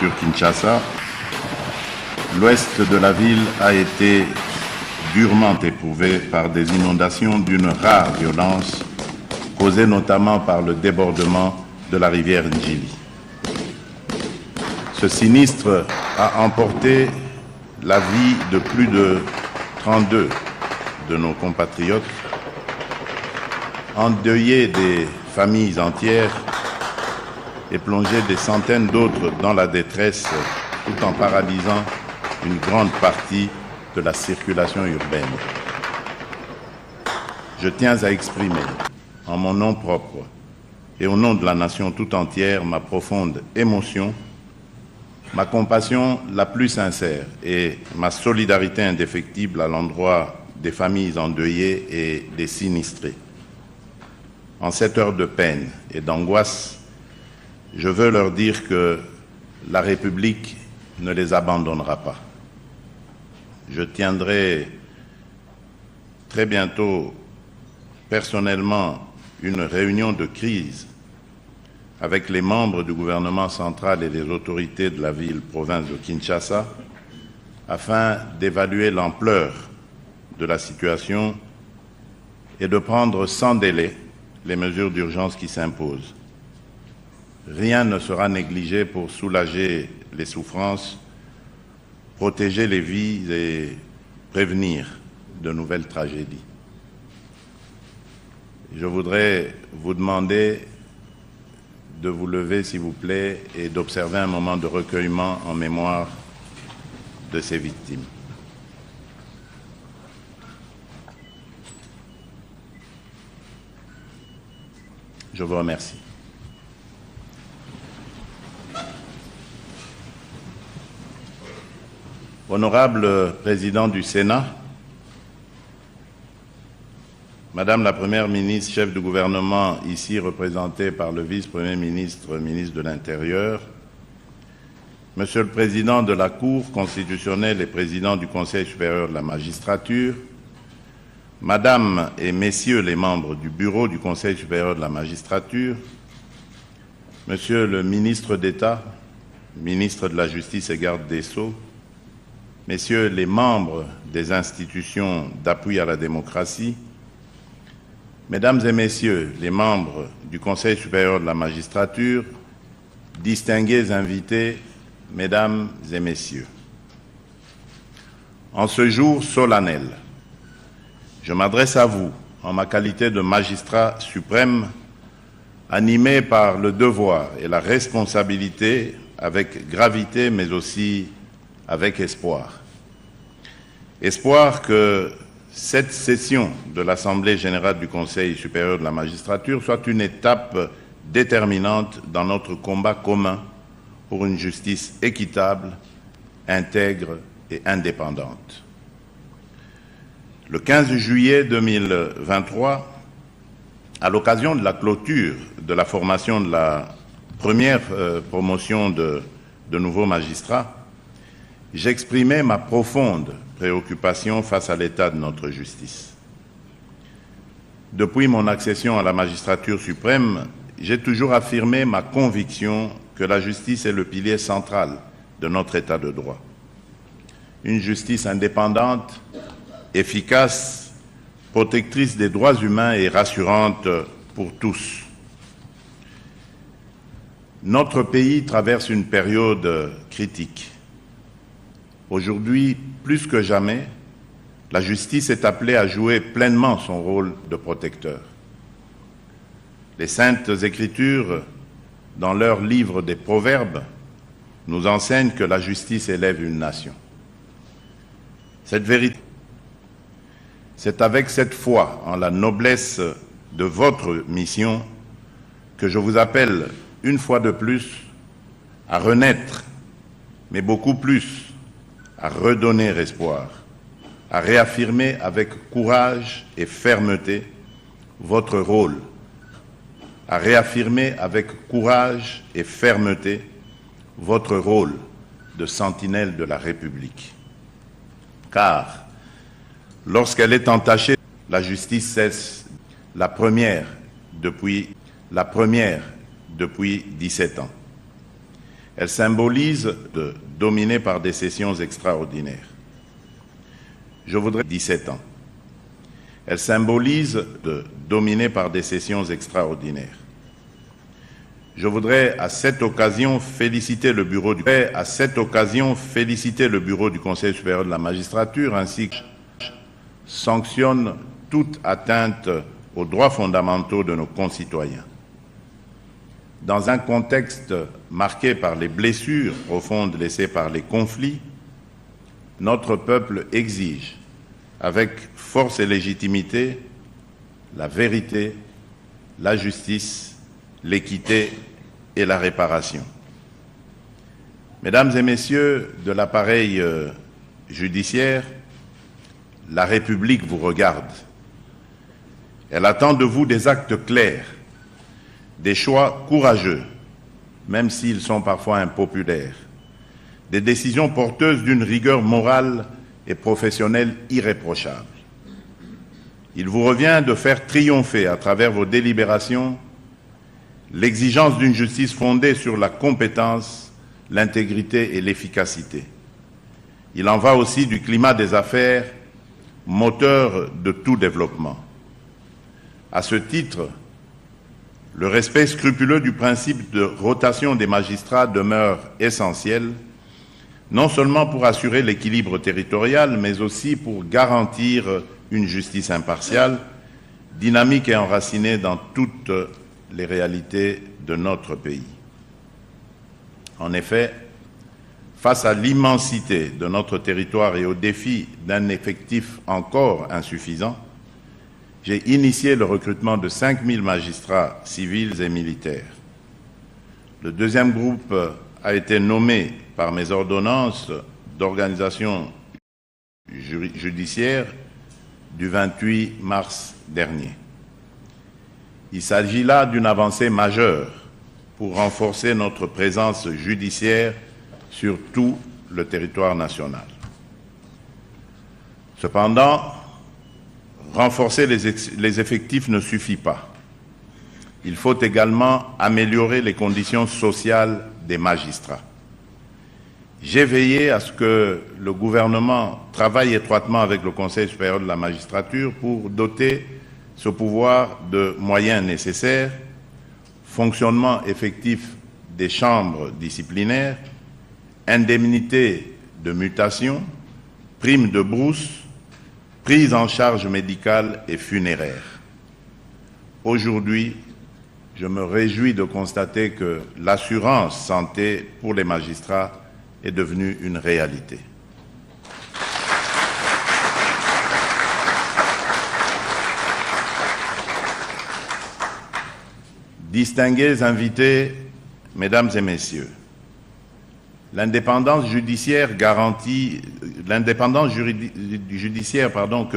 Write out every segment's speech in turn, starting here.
sur Kinshasa, l'ouest de la ville a été durement éprouvé par des inondations d'une rare violence, causées notamment par le débordement de la rivière Njili. Ce sinistre a emporté la vie de plus de 32 de nos compatriotes, endeuillé des familles entières et plongé des centaines d'autres dans la détresse, tout en paralysant une grande partie de la circulation urbaine. Je tiens à exprimer, en mon nom propre et au nom de la nation tout entière, ma profonde émotion, ma compassion la plus sincère et ma solidarité indéfectible à l'endroit des familles endeuillées et des sinistrés. En cette heure de peine et d'angoisse, je veux leur dire que la République ne les abandonnera pas. Je tiendrai très bientôt personnellement une réunion de crise avec les membres du gouvernement central et les autorités de la ville-province de Kinshasa afin d'évaluer l'ampleur de la situation et de prendre sans délai les mesures d'urgence qui s'imposent. Rien ne sera négligé pour soulager les souffrances, protéger les vies et prévenir de nouvelles tragédies. Je voudrais vous demander de vous lever, s'il vous plaît, et d'observer un moment de recueillement en mémoire de ces victimes. Je vous remercie. Honorable Président du Sénat, Madame la Première ministre, chef du gouvernement, ici représentée par le vice-premier ministre, ministre de l'Intérieur, Monsieur le Président de la Cour constitutionnelle et Président du Conseil supérieur de la magistrature, Madame et Messieurs les membres du Bureau du Conseil supérieur de la magistrature, Monsieur le ministre d'État, ministre de la Justice et garde des Sceaux, Messieurs les membres des institutions d'appui à la démocratie, Mesdames et Messieurs les membres du Conseil supérieur de la magistrature, distingués invités, Mesdames et Messieurs, en ce jour solennel, je m'adresse à vous en ma qualité de magistrat suprême, animé par le devoir et la responsabilité avec gravité mais aussi avec espoir. Espoir que cette session de l'Assemblée générale du Conseil supérieur de la magistrature soit une étape déterminante dans notre combat commun pour une justice équitable, intègre et indépendante. Le 15 juillet 2023, à l'occasion de la clôture de la formation de la première promotion de nouveaux magistrats, j'exprimais ma profonde préoccupation face à l'état de notre justice. Depuis mon accession à la magistrature suprême, j'ai toujours affirmé ma conviction que la justice est le pilier central de notre État de droit. Une justice indépendante, efficace, protectrice des droits humains et rassurante pour tous. Notre pays traverse une période critique. Aujourd'hui, plus que jamais, la justice est appelée à jouer pleinement son rôle de protecteur. Les Saintes Écritures, dans leur livre des Proverbes, nous enseignent que la justice élève une nation. Cette vérité, c'est avec cette foi en la noblesse de votre mission que je vous appelle une fois de plus à renaître, mais beaucoup plus à redonner espoir, à réaffirmer avec courage et fermeté votre rôle, à réaffirmer avec courage et fermeté votre rôle de sentinelle de la République. Car lorsqu'elle est entachée, la justice cesse, la première depuis 17 ans. Elle symbolise de dominer par des sessions extraordinaires. Je voudrais 17 ans. Elle symbolise de dominer par des sessions extraordinaires. Je voudrais à cette occasion féliciter le bureau du Conseil supérieur de la magistrature ainsi que sanctionne toute atteinte aux droits fondamentaux de nos concitoyens. Dans un contexte marqué par les blessures profondes laissées par les conflits, notre peuple exige, avec force et légitimité, la vérité, la justice, l'équité et la réparation. Mesdames et messieurs de l'appareil judiciaire, la République vous regarde. Elle attend de vous des actes clairs, des choix courageux, même s'ils sont parfois impopulaires, des décisions porteuses d'une rigueur morale et professionnelle irréprochable. Il vous revient de faire triompher à travers vos délibérations l'exigence d'une justice fondée sur la compétence, l'intégrité et l'efficacité. Il en va aussi du climat des affaires, moteur de tout développement. À ce titre, le respect scrupuleux du principe de rotation des magistrats demeure essentiel, non seulement pour assurer l'équilibre territorial, mais aussi pour garantir une justice impartiale, dynamique et enracinée dans toutes les réalités de notre pays. En effet, face à l'immensité de notre territoire et au défi d'un effectif encore insuffisant, j'ai initié le recrutement de 5000 magistrats civils et militaires. Le deuxième groupe a été nommé par mes ordonnances d'organisation judiciaire du 28 mars dernier. Il s'agit là d'une avancée majeure pour renforcer notre présence judiciaire sur tout le territoire national. Cependant, renforcer les effectifs ne suffit pas. Il faut également améliorer les conditions sociales des magistrats. J'ai veillé à ce que le gouvernement travaille étroitement avec le Conseil supérieur de la magistrature pour doter ce pouvoir de moyens nécessaires, fonctionnement effectif des chambres disciplinaires, indemnités de mutation, primes de brousse, prise en charge médicale et funéraire. Aujourd'hui, je me réjouis de constater que l'assurance santé pour les magistrats est devenue une réalité. Distingués invités, mesdames et messieurs, l'indépendance judiciaire que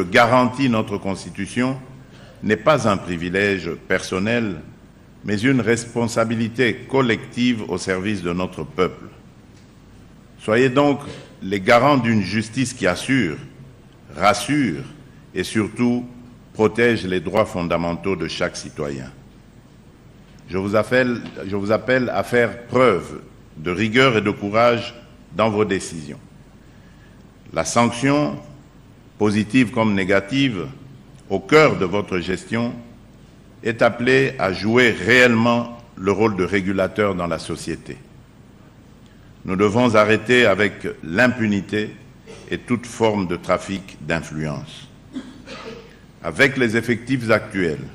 garantit notre Constitution n'est pas un privilège personnel, mais une responsabilité collective au service de notre peuple. Soyez donc les garants d'une justice qui assure, rassure et surtout protège les droits fondamentaux de chaque citoyen. Je vous appelle à faire preuve de rigueur et de courage dans vos décisions. La sanction, positive comme négative, au cœur de votre gestion, est appelée à jouer réellement le rôle de régulateur dans la société. Nous devons arrêter avec l'impunité et toute forme de trafic d'influence. Avec les effectifs actuels,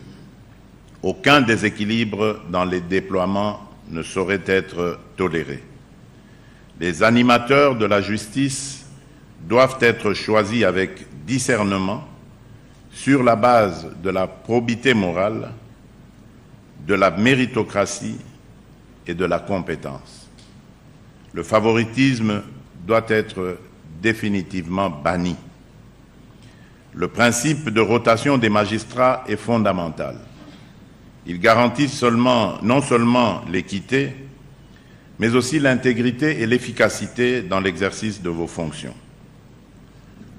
aucun déséquilibre dans les déploiements ne saurait être toléré. Les animateurs de la justice doivent être choisis avec discernement sur la base de la probité morale, de la méritocratie et de la compétence. Le favoritisme doit être définitivement banni. Le principe de rotation des magistrats est fondamental. Il garantit non seulement l'équité, mais aussi l'intégrité et l'efficacité dans l'exercice de vos fonctions.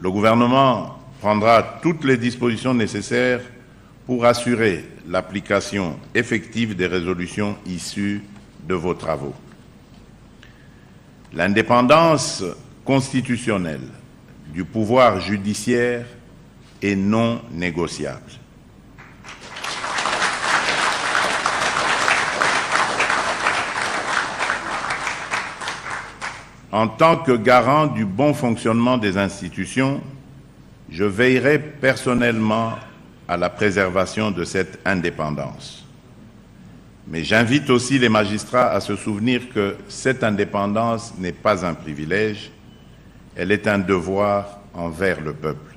Le gouvernement prendra toutes les dispositions nécessaires pour assurer l'application effective des résolutions issues de vos travaux. L'indépendance constitutionnelle du pouvoir judiciaire est non négociable. En tant que garant du bon fonctionnement des institutions, je veillerai personnellement à la préservation de cette indépendance. Mais j'invite aussi les magistrats à se souvenir que cette indépendance n'est pas un privilège, elle est un devoir envers le peuple.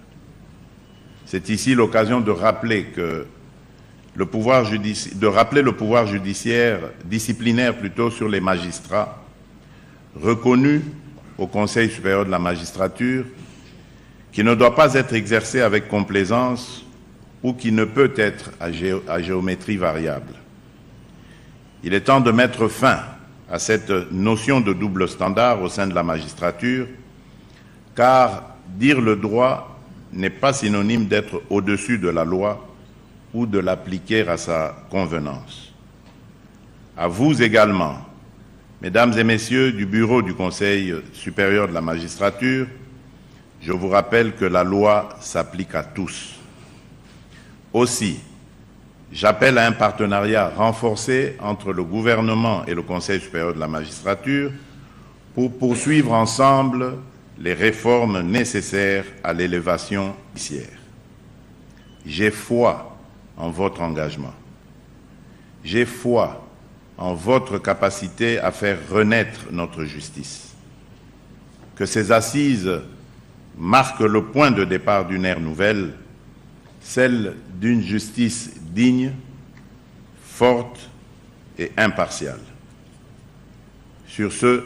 C'est ici l'occasion de rappeler le pouvoir judiciaire, disciplinaire plutôt, sur les magistrats, reconnu au Conseil supérieur de la magistrature, qui ne doit pas être exercé avec complaisance ou qui ne peut être à géométrie variable. Il est temps de mettre fin à cette notion de double standard au sein de la magistrature, car dire le droit n'est pas synonyme d'être au-dessus de la loi ou de l'appliquer à sa convenance. À vous également, Mesdames et Messieurs du Bureau du Conseil supérieur de la magistrature, je vous rappelle que la loi s'applique à tous. Aussi, j'appelle à un partenariat renforcé entre le gouvernement et le Conseil supérieur de la magistrature pour poursuivre ensemble les réformes nécessaires à l'élévation judiciaire. J'ai foi en votre engagement. J'ai foi en votre capacité à faire renaître notre justice. Que ces assises marquent le point de départ d'une ère nouvelle, celle d'une justice digne, forte et impartiale. Sur ce,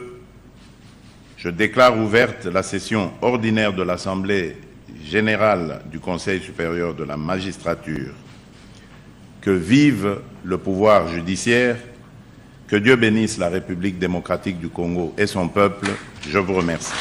je déclare ouverte la session ordinaire de l'Assemblée générale du Conseil supérieur de la magistrature. Que vive le pouvoir judiciaire, que Dieu bénisse la République démocratique du Congo et son peuple. Je vous remercie.